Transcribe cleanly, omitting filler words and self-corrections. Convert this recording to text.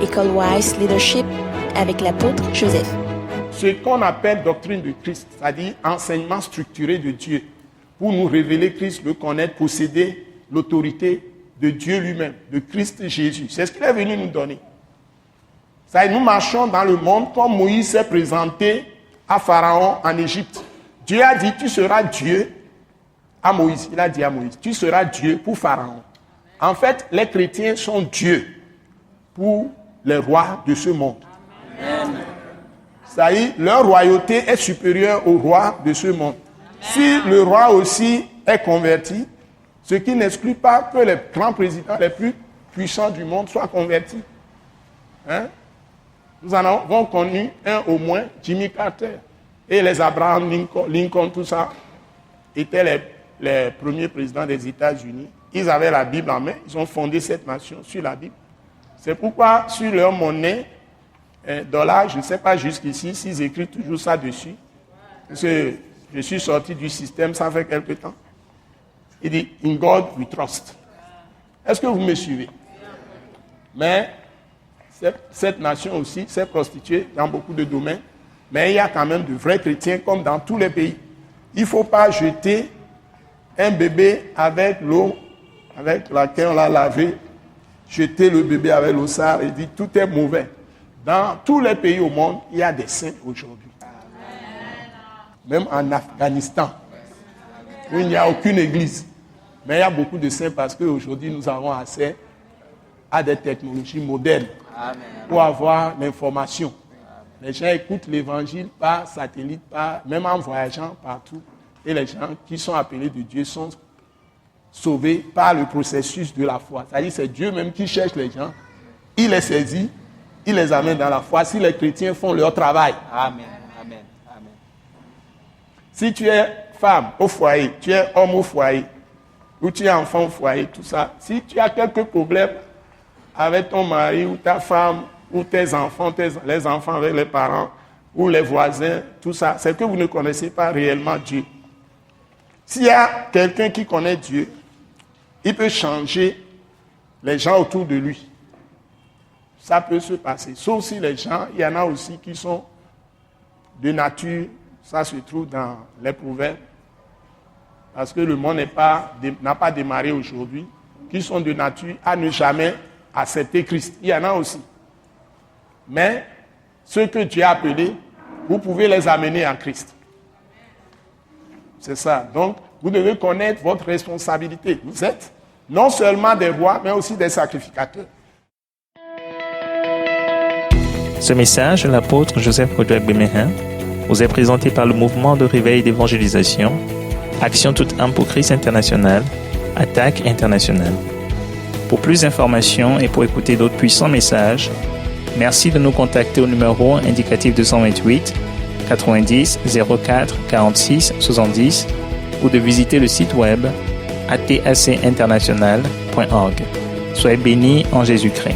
École Wise Leadership avec l'apôtre Joseph. Ce qu'on appelle doctrine de Christ, c'est-à-dire enseignement structuré de Dieu, pour nous révéler Christ, le connaître, posséder l'autorité de Dieu lui-même, de Christ Jésus. C'est ce qu'il est venu nous donner. C'est-à-dire, nous marchons dans le monde comme Moïse s'est présenté à Pharaon en Égypte. Dieu a dit, tu seras Dieu à Moïse. Il a dit à Moïse, tu seras Dieu pour Pharaon. En fait, les chrétiens sont Dieu pour les rois de ce monde. Amen. C'est-à-dire, leur royauté est supérieure au roi de ce monde. Si le roi aussi est converti, ce qui n'exclut pas que les grands présidents les plus puissants du monde soient convertis. Hein? Nous en avons connu un au moins, Jimmy Carter. Et les Abraham Lincoln, tout ça, étaient les premiers présidents des États-Unis. Ils avaient la Bible en main, ils ont fondé cette nation sur la Bible. C'est pourquoi sur leur monnaie, dollar, je ne sais pas jusqu'ici, s'ils écrivent toujours ça dessus. Parce que je suis sorti du système, ça fait quelque temps. Il dit, in God we trust. Est-ce que vous me suivez? Mais cette nation aussi s'est prostituée dans beaucoup de domaines. Mais il y a quand même de vrais chrétiens comme dans tous les pays. Il ne faut pas jeter un bébé avec l'eau avec laquelle on l'a lavé, jeter le bébé avec l'eau sale et dire tout est mauvais. Dans tous les pays au monde, il y a des saints aujourd'hui. Même en Afghanistan, où il n'y a aucune église. Mais il y a beaucoup de saints parce qu'aujourd'hui, nous avons accès à des technologies modernes pour avoir l'information. Les gens écoutent l'évangile par satellite, même en voyageant partout. Et les gens qui sont appelés de Dieu sont sauvés par le processus de la foi. C'est-à-dire c'est Dieu même qui cherche les gens. Il les saisit, il les amène dans la foi. Si les chrétiens font leur travail. Amen. Amen. Amen. Si tu es femme au foyer, tu es homme au foyer, ou tu es enfant au foyer, tout ça. Si tu as quelques problèmes avec ton mari ou ta femme, ou tes enfants, les enfants avec les parents, ou les voisins, tout ça, c'est que vous ne connaissez pas réellement Dieu. S'il y a quelqu'un qui connaît Dieu, il peut changer les gens autour de lui. Ça peut se passer. Sauf si les gens, il y en a aussi qui sont de nature, ça se trouve dans les proverbes, parce que le monde n'a pas démarré aujourd'hui, qui sont de nature à ne jamais accepter Christ. Il y en a aussi. Mais ceux que Dieu a appelés, vous pouvez les amener à Christ. C'est ça. Donc, vous devez connaître votre responsabilité. Vous êtes non seulement des rois, mais aussi des sacrificateurs. Ce message de l'apôtre Joseph Kodouak Bemehin vous est présenté par le mouvement de réveil d'évangélisation, Action toute âme pour Christ international, Attaque internationale. Pour plus d'informations et pour écouter d'autres puissants messages, merci de nous contacter au numéro indicatif 228 90 04 46 70 ou de visiter le site web atacinternational.org. Soyez bénis en Jésus-Christ.